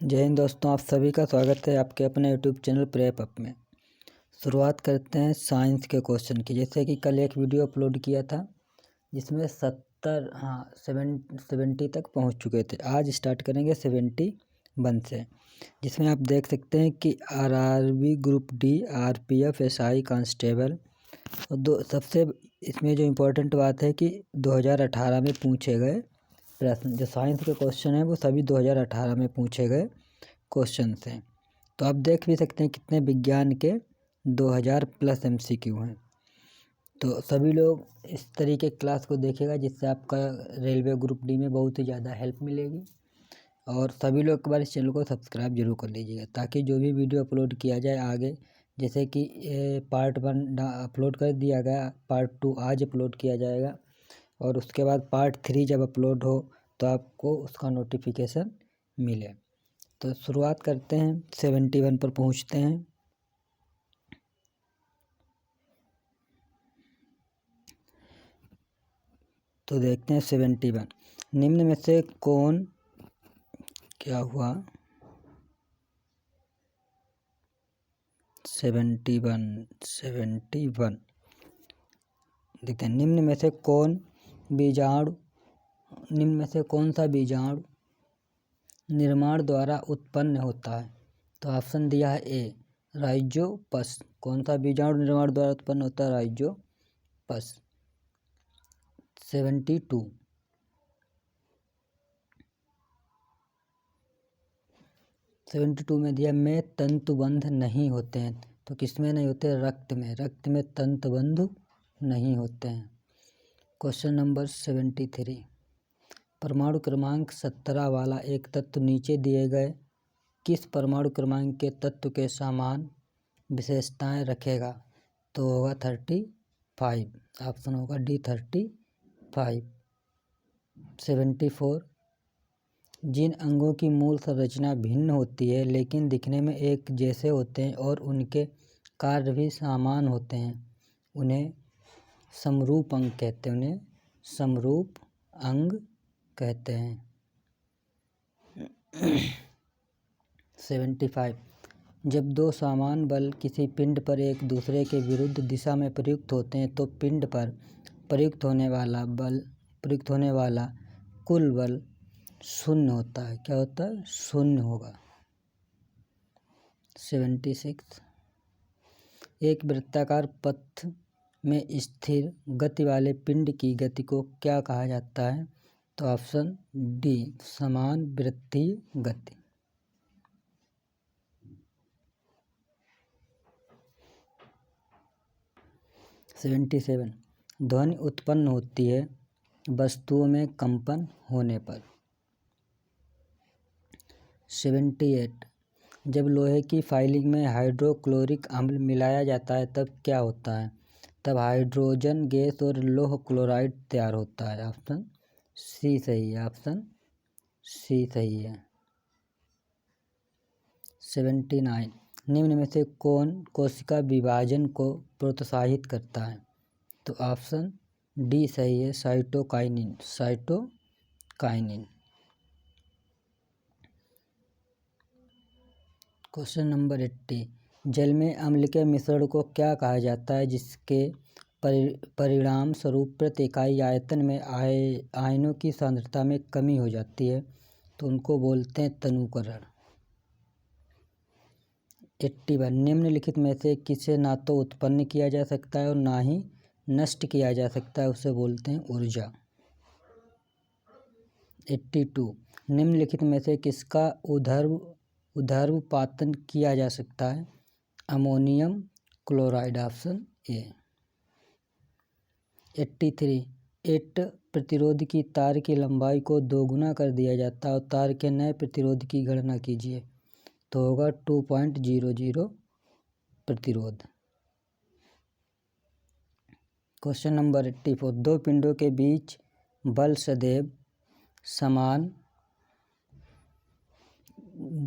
जय हिंद दोस्तों, आप सभी का स्वागत है आपके अपने यूट्यूब चैनल प्रेप अप में। शुरुआत करते हैं साइंस के क्वेश्चन की। जैसे कि कल एक वीडियो अपलोड किया था जिसमें 70 तक पहुंच चुके थे। आज स्टार्ट करेंगे 71 से, जिसमें आप देख सकते हैं कि RRB group D, RPF, SI constable और सबसे इसमें जो इम्पोर्टेंट बात है कि 2018 में पूछे गए प्रश्न, जो साइंस के क्वेश्चन हैं वो सभी 2018 में पूछे गए क्वेश्चन हैं। तो आप देख भी सकते हैं कितने विज्ञान के 2000 प्लस MCQ हैं। तो सभी लोग इस तरीके क्लास को देखेगा जिससे आपका रेलवे ग्रुप डी में बहुत ही ज़्यादा हेल्प मिलेगी। और सभी लोग एक बार इस चैनल को सब्सक्राइब जरूर कर लीजिएगा ताकि जो भी वीडियो अपलोड किया जाए आगे, जैसे कि पार्ट 1 अपलोड कर दिया गया, पार्ट 2 आज अपलोड किया जाएगा और उसके बाद पार्ट 3 जब अपलोड हो तो आपको उसका नोटिफिकेशन मिले। तो शुरुआत करते हैं, 71 पर पहुंचते हैं। तो देखते हैं 71। निम्न में से कौन क्या हुआ 71 देखते हैं। निम्न में से कौन सा बीजाणु निर्माण द्वारा उत्पन्न होता है? तो ऑप्शन दिया है ए राइजोपस। कौन सा बीजाणु निर्माण द्वारा उत्पन्न होता है? राइजोपस। 72 में दिया में तंतुबंध नहीं होते हैं। तो किसमें नहीं होते? रक्त में तंतुबंध नहीं होते हैं। Question number 73। परमाणु क्रमांक 17 वाला एक तत्व नीचे दिए गए किस परमाणु क्रमांक के तत्व के समान विशेषताएं रखेगा? तो होगा 35। ऑप्शन होगा डी 35। 74। जिन अंगों की मूल संरचना भिन्न होती है लेकिन दिखने में एक जैसे होते हैं और उनके कार्य भी समान होते हैं उन्हें समरूप अंग कहते हैं। 75। जब दो समान बल किसी पिंड पर एक दूसरे के विरुद्ध दिशा में प्रयुक्त होते हैं तो पिंड पर प्रयुक्त होने वाला कुल बल शून्य होता है। क्या होता है? शून्य होगा। 76। एक वृत्ताकार पथ में स्थिर गति वाले पिंड की गति को क्या कहा जाता है? तो ऑप्शन डी समान वृत्तीय गति। 77। ध्वनि उत्पन्न होती है वस्तुओं में कंपन होने पर। 78। जब लोहे की फाइलिंग में हाइड्रोक्लोरिक अम्ल मिलाया जाता है तब क्या होता है? तब हाइड्रोजन गैस और लौह क्लोराइड तैयार होता है। ऑप्शन सी सही है। 79। निम्न में से कौन कोशिका विभाजन को प्रोत्साहित करता है? तो ऑप्शन डी सही है, साइटोकाइनिन। Question number 80। जल में अम्ल के मिश्रण को क्या कहा जाता है जिसके परिणाम स्वरूप प्रति इकाई आयतन में आयनों की सांद्रता में कमी हो जाती है? तो उनको बोलते हैं तनुकरण। 81। निम्नलिखित में से किसे ना तो उत्पन्न किया जा सकता है और ना ही नष्ट किया जा सकता है, उसे बोलते हैं ऊर्जा। 82। निम्नलिखित में से किसका ऊर्ध्वपातन किया जा सकता है? Ammonium chloride. Option A. 83। एक प्रतिरोध की तार की लंबाई को दोगुना कर दिया जाता है और तार के नए प्रतिरोध की गणना कीजिए। तो होगा 2.00 प्रतिरोध। Question number 84। दो पिंडों के बीच बल सदैव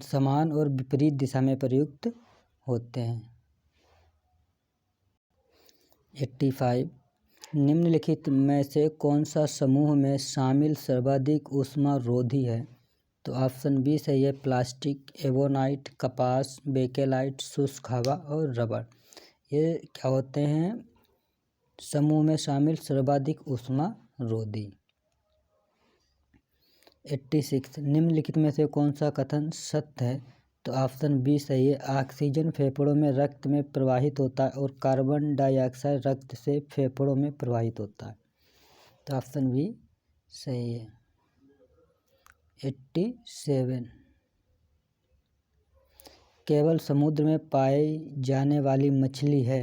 समान और विपरीत दिशा में प्रयुक्त होते हैं। 85। निम्नलिखित में से कौन सा समूह में शामिल सर्वाधिक ऊष्मा रोधी है? तो ऑप्शन बी सही है, प्लास्टिक, एवोनाइट, कपास, बेकेलाइट, शुष्क हवा और रबड़। ये क्या होते हैं, समूह में शामिल सर्वाधिक ऊष्मारोधी। 86 निम्नलिखित में से कौन सा कथन सत्य है? तो ऑप्शन बी सही है, ऑक्सीजन फेफड़ों में रक्त में प्रवाहित होता है और कार्बन डाइऑक्साइड रक्त से फेफड़ों में प्रवाहित होता है। तो ऑप्शन बी सही है। 87 केवल समुद्र में पाई जाने वाली मछली है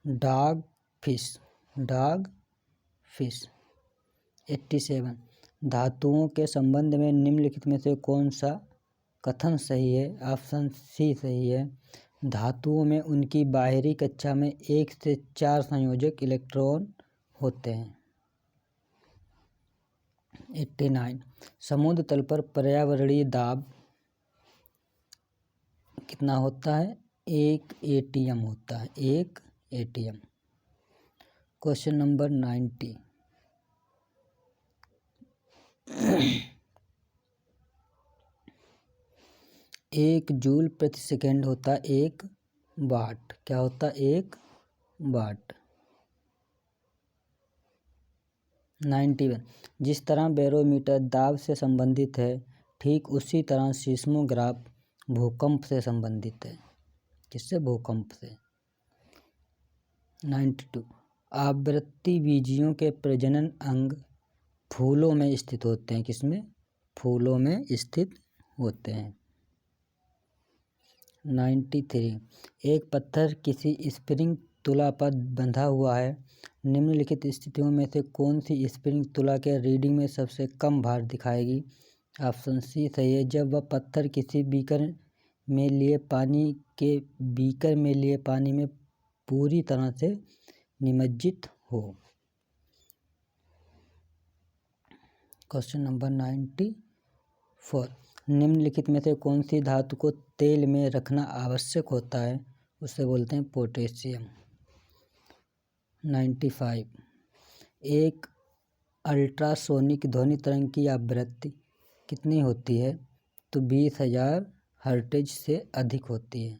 डॉग फिश। 87 धातुओं के संबंध में निम्नलिखित में से कौन सा कथन सही है? ऑप्शन सी सही है, धातुओं में उनकी बाहरी कक्षा में 1 से 4 संयोजक इलेक्ट्रॉन होते हैं। 89 समुद्र तल पर पर्यावरणीय दाब कितना होता है? 1 ATM होता है, 1 ATM। क्वेश्चन नंबर 90 1 जूल प्रति सेकेंड होता है 1 वाट। क्या होता है? 1 वाट। 91 जिस तरह बैरोमीटर दाब से संबंधित है, ठीक उसी तरह सीस्मोग्राफ भूकंप से संबंधित है। किससे? भूकंप से। 92 आवृत्ति बीजियों के प्रजनन अंग फूलों में स्थित होते हैं। किसमें? फूलों में स्थित होते हैं। 93 एक पत्थर किसी स्प्रिंग तुला पर बंधा हुआ है, निम्नलिखित स्थितियों में से कौन सी स्प्रिंग तुला के रीडिंग में सबसे कम भार दिखाएगी? ऑप्शन सी सही है, जब वह पत्थर किसी बीकर में लिए पानी में पूरी तरह से निमज्जित हो। क्वेश्चन नंबर 94 निम्नलिखित में से कौन सी धातु को तेल में रखना आवश्यक होता है? उसे बोलते हैं पोटेशियम। 95 एक अल्ट्रासोनिक ध्वनि तरंग की आवृत्ति कितनी होती है? तो 20,000 हर्ट्ज से अधिक होती है।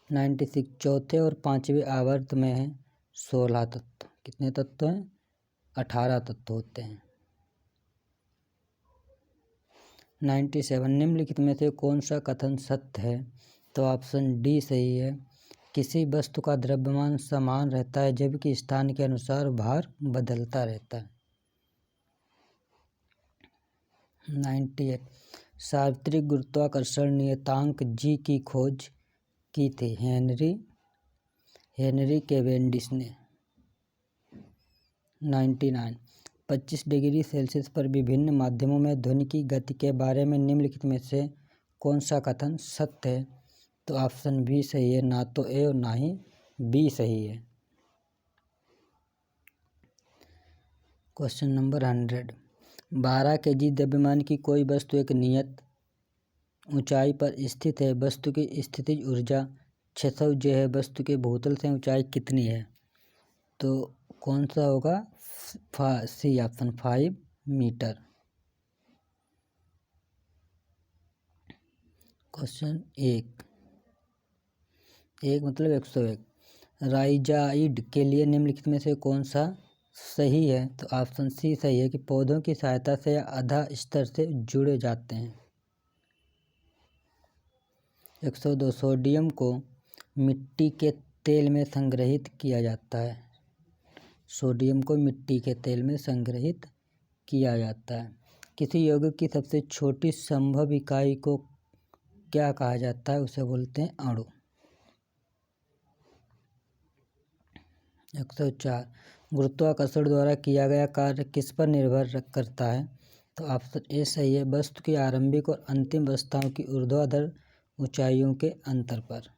96 चौथे और पांचवें आवर्त में है 16 तत्व। कितने तत्व हैं? 18 तत्व होते हैं। 97 निम्नलिखित में से कौन सा कथन सत्य है? तो ऑप्शन डी सही है, किसी वस्तु का द्रव्यमान समान रहता है जबकि स्थान के अनुसार भार बदलता रहता है। 98 सार्वत्रिक गुरुत्वाकर्षण नियतांक जी की खोज की थी हेनरी कैवेंडिश ने। 99 25 डिग्री सेल्सियस पर विभिन्न माध्यमों में ध्वनि की गति के बारे में निम्नलिखित में से कौन सा कथन सत्य है? तो ऑप्शन बी सही है, ना तो ए और ना ही बी सही है। क्वेश्चन नंबर 100 12 kg द्रव्यमान की कोई वस्तु एक नियत ऊंचाई पर स्थित है, वस्तु की स्थितिज ऊर्जा 600 J है, वस्तु के भूतल से ऊंचाई कितनी है? तो कौन सा होगा? C option 5 metre. क्वेश्चन 1 मतलब 101 राइजाइड के लिए निम्नलिखित में से कौन सा सही है? तो ऑप्शन सी सही है कि पौधों की सहायता से या आधा स्तर से जुड़े जाते हैं। 102 सोडियम को मिट्टी के तेल में संग्रहित किया जाता है। सोडियम को मिट्टी के तेल में संग्रहित किया जाता है। किसी यौगिक की सबसे छोटी संभव इकाई को क्या कहा जाता है? उसे बोलते हैं अणु। 104 गुरुत्वाकर्षण द्वारा किया गया कार्य किस पर निर्भर करता है? तो ऑप्शन ए सही है, वस्तु की आरंभिक और अंतिम अवस्थाओं की ऊर्ध्वाधर ऊंचाइयों के अंतर पर।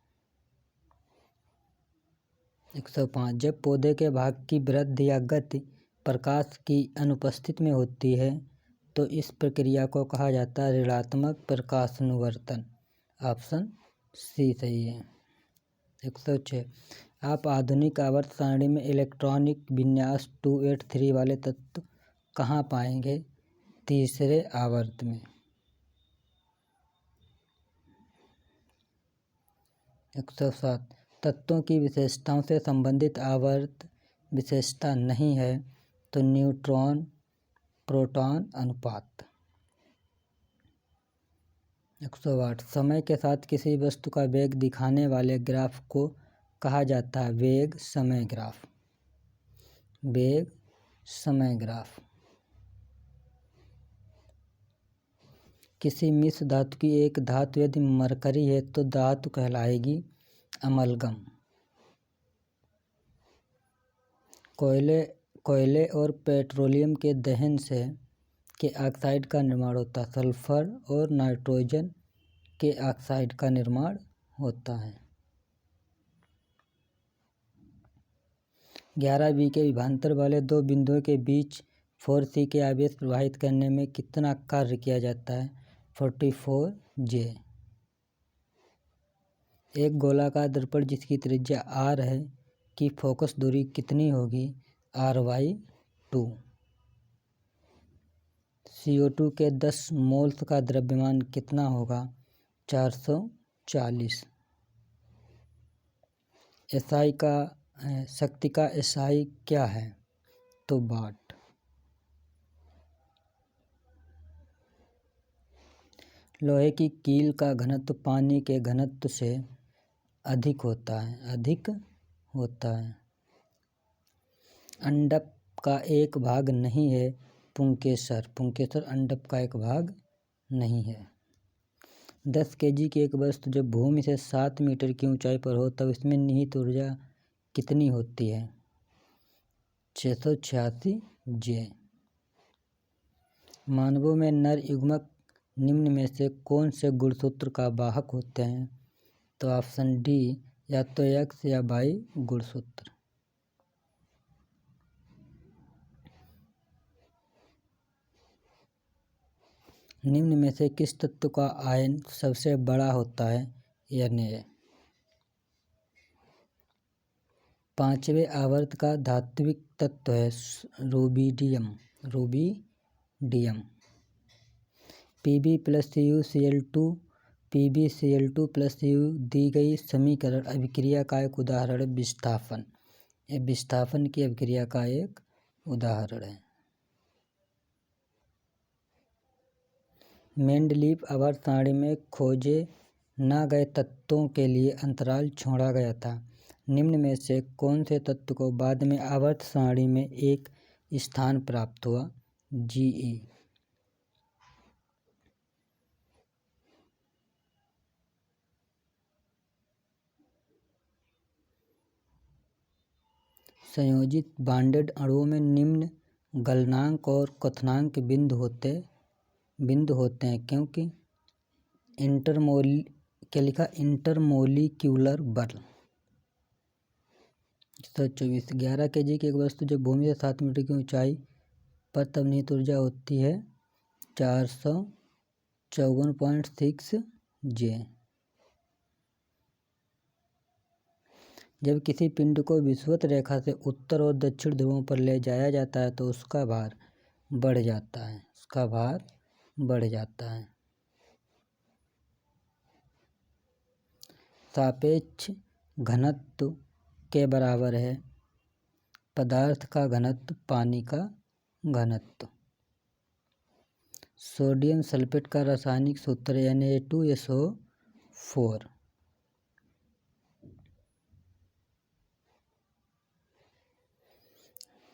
105 जब पौधे के भाग की वृद्धि या गति प्रकाश की अनुपस्थिति में होती है तो इस प्रक्रिया को कहा जाता है ऋणात्मक प्रकाशानुवर्तन। ऑप्शन सी सही है। 106 आप आधुनिक आवर्त सारणी में इलेक्ट्रॉनिक विन्यास 283 वाले तत्व कहाँ पाएंगे? तीसरे आवर्त में। 107 तत्वों की विशेषताओं से संबंधित आवर्त विशेषता नहीं है तो न्यूट्रॉन प्रोटॉन अनुपात। 108 समय के साथ किसी वस्तु का वेग दिखाने वाले ग्राफ को कहा जाता है वेग समय ग्राफ। वेग समय ग्राफ। किसी मिश्र धातु की एक धातु यदि मरकरी है तो धातु कहलाएगी अमलगम। कोयले और पेट्रोलियम के दहन से के ऑक्साइड का निर्माण होता है। सल्फर और नाइट्रोजन के ऑक्साइड का निर्माण होता है। 11B के विभवांतर वाले दो बिंदुओं के बीच 4C के आवेश प्रवाहित करने में कितना कार्य किया जाता है? 44J। एक गोलाकार दर्पण जिसकी त्रिज्या R है की फोकस दूरी कितनी होगी? R/2। CO2 के 10 मोल्स का द्रव्यमान कितना होगा? 440। SI का शक्ति का SI क्या है? तो वाट। लोहे की कील का घनत्व पानी के घनत्व से अधिक होता है। अंडप का एक भाग नहीं है पुंकेसर अंडप का एक भाग नहीं है। 10 kg की एक वस्तु जब भूमि से 7 मीटर की ऊंचाई पर हो तब इसमें निहित ऊर्जा कितनी होती है? 686 J। मानवों में नर युग्मक निम्न में से कौन से गुणसूत्र का वाहक होते हैं? तो ऑप्शन डी या तो X या Y गुणसूत्र। निम्न में से किस तत्व का आयन सबसे बड़ा होता है? Na। 5वें आवर्त का धात्विक तत्व है रूबिडियम। Pb+CuCl2 PbCl2+Cu दी गई समीकरण अभिक्रिया का एक उदाहरण है विस्थापन। यह विस्थापन की अभिक्रिया का एक उदाहरण है। मेंडलीव आवर्त सारणी में खोजे न गए तत्वों के लिए अंतराल छोड़ा गया था। निम्न में से कौन से तत्व को बाद में आवर्त सारणी में एक स्थान प्राप्त हुआ? Ge। संयोजित बांडेड अणुओं में निम्न गलनांक और क्वथनांक बिंदु होते हैं क्योंकि इंटरमोलिक्यूलर बल। 124 11 kg की एक वस्तु जब भूमि से 7 मीटर की ऊंचाई पर तब निहित ऊर्जा होती है 454.6 J। जब किसी पिंड को विषुवत रेखा से उत्तर और दक्षिण ध्रुवों पर ले जाया जाता है तो उसका भार बढ़ जाता है। सापेक्ष घनत्व के बराबर है पदार्थ का घनत्व पानी का घनत्व। सोडियम सल्फेट का रासायनिक सूत्र Na2SO4।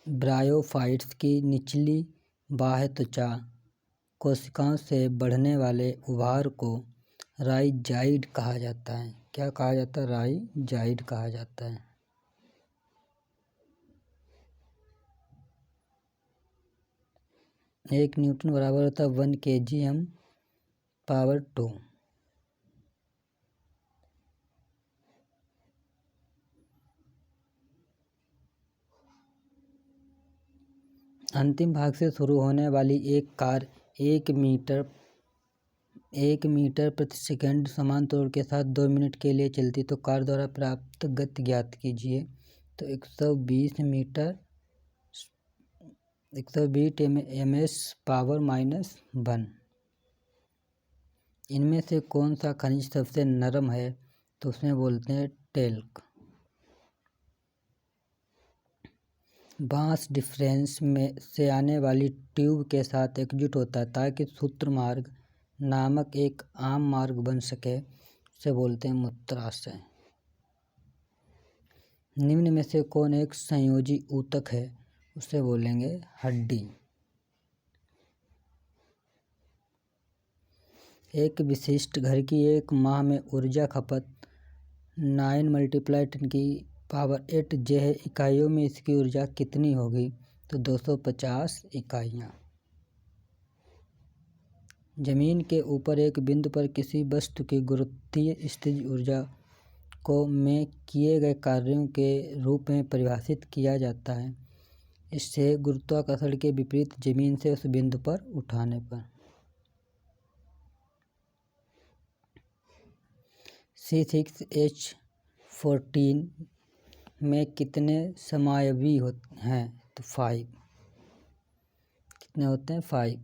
ब्रायोफाइट्स की निचली बाह्य त्वचा कोशिकाओं से बढ़ने वाले उभार को राइजाइड कहा जाता है। क्या कहा जाता है? राइजाइड कहा जाता है। एक न्यूटन बराबर होता है 1 kgm/2। अंतिम भाग से शुरू होने वाली एक कार 1 मीटर प्रति सेकंड समान त्वरण के साथ 2 मिनट के लिए चलती तो कार द्वारा प्राप्त गति ज्ञात कीजिए। तो 120 मीटर 120 ms पावर -1। इनमें से कौन सा खनिज सबसे नरम है? तो उसमें बोलते हैं टेल्क। बांस डिफरेंस में से आने वाली ट्यूब के साथ एकजुट होता है ताकि सूत्रमार्ग नामक एक आम मार्ग बन सके, उसे बोलते हैं मूत्राशय। निम्न में से कौन एक संयोजी ऊतक है? उसे बोलेंगे हड्डी। एक विशिष्ट घर की एक माह में ऊर्जा खपत 9 × 10⁸ J है। इकाइयों में इसकी ऊर्जा कितनी होगी? तो 250 इकाइयाँ। जमीन के ऊपर एक बिंदु पर किसी वस्तु की गुरुत्वीय स्थितिज ऊर्जा को में किए गए कार्यों के रूप में परिभाषित किया जाता है। इससे गुरुत्वाकर्षण के विपरीत जमीन से उस बिंदु पर उठाने पर। C6H14 में कितने समायवी हैं? तो 5। कितने होते हैं? 5।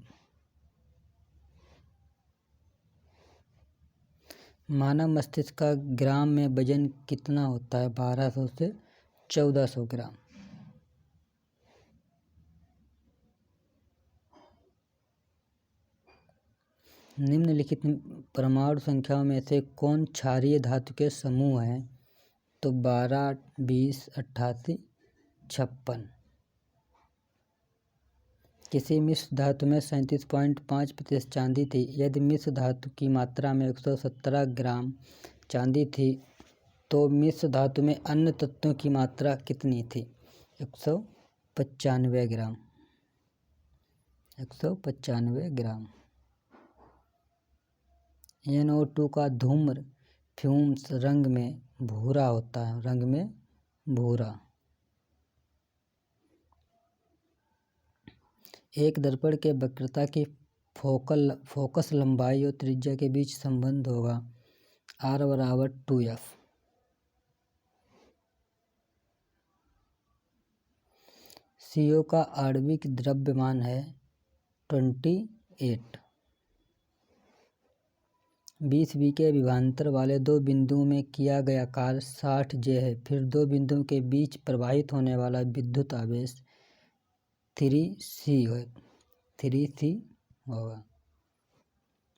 मानव मस्तिष्क का ग्राम में वजन कितना होता है? 1200 से 1400 ग्राम। निम्नलिखित परमाणु संख्याओं में से कौन क्षारीय धातु के समूह हैं? तो 12, 20, 88, 56। किसी मिश्र धातु में 37.5% चांदी थी। यदि मिश्र धातु की मात्रा में 117 ग्राम चांदी थी तो मिश्र धातु में अन्य तत्वों की मात्रा कितनी थी? 195 ग्राम। 195 ग्राम। NO2 का धूम्र फ्यूम्स रंग में भूरा होता है। रंग में भूरा। एक दर्पण के वक्रता की फोकस लंबाई और त्रिज्या के बीच संबंध होगा R = 2F। CO का आणविक द्रव्यमान है 28। 20 V के विभवांतर वाले दो बिंदुओं में किया गया कार्य 60 J है। फिर दो बिंदुओं के बीच प्रवाहित होने वाला विद्युत आवेश 3C होगा।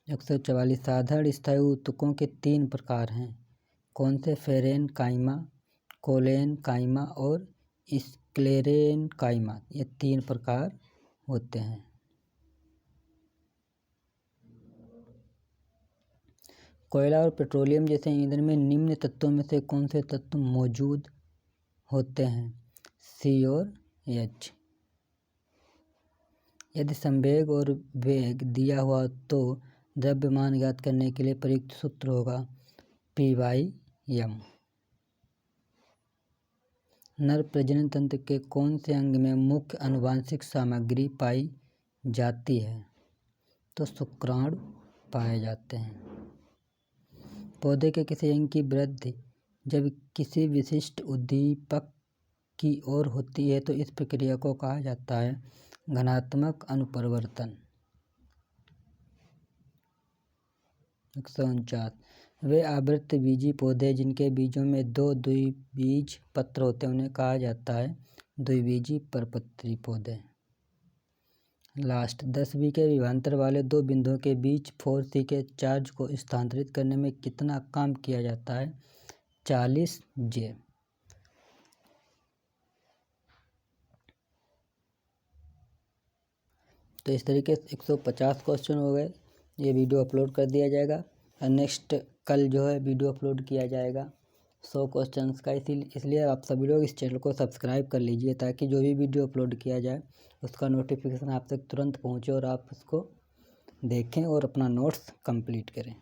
144। साधारण स्थायी ऊतकों के 3 प्रकार हैं। कौन से? फेरेनकाइमा, कोलेनकाइमा और स्क्लेरेनकाइमा। ये 3 प्रकार होते हैं। कोयला और पेट्रोलियम जैसे ईंधन में निम्न तत्वों में से कौन से तत्व मौजूद होते हैं? C और H। यदि संवेग और वेग दिया हुआ तो द्रव्यमान ज्ञात करने के लिए प्रयुक्त सूत्र होगा P/m। नर प्रजनन तंत्र के कौन से अंग में मुख्य आनुवंशिक सामग्री पाई जाती है? तो शुक्राणु पाए जाते हैं। पौधे के किसी अंग की वृद्धि जब किसी विशिष्ट उद्दीपक की ओर होती है तो इस प्रक्रिया को कहा जाता है घनात्मक अनुपरिवर्तन। 149। वे आवृतबीजी पौधे जिनके बीजों में 2 द्विबीज पत्र होते हैं उन्हें कहा जाता है द्विबीजी परपत्री पौधे। लास्ट। 10 V के विभवांतर वाले दो बिंदुओं के बीच 4C के चार्ज को स्थानांतरित करने में कितना काम किया जाता है? 40 J। तो इस तरीके से 150 क्वेश्चन हो गए। ये वीडियो अपलोड कर दिया जाएगा और नेक्स्ट कल जो है वीडियो अपलोड किया जाएगा 100 क्वेश्चंस का। इसलिए आप सभी लोग इस चैनल को सब्सक्राइब कर लीजिए ताकि जो भी वीडियो अपलोड किया जाए उसका नोटिफिकेशन आप तक तुरंत पहुँचे और आप उसको देखें और अपना नोट्स कंप्लीट करें।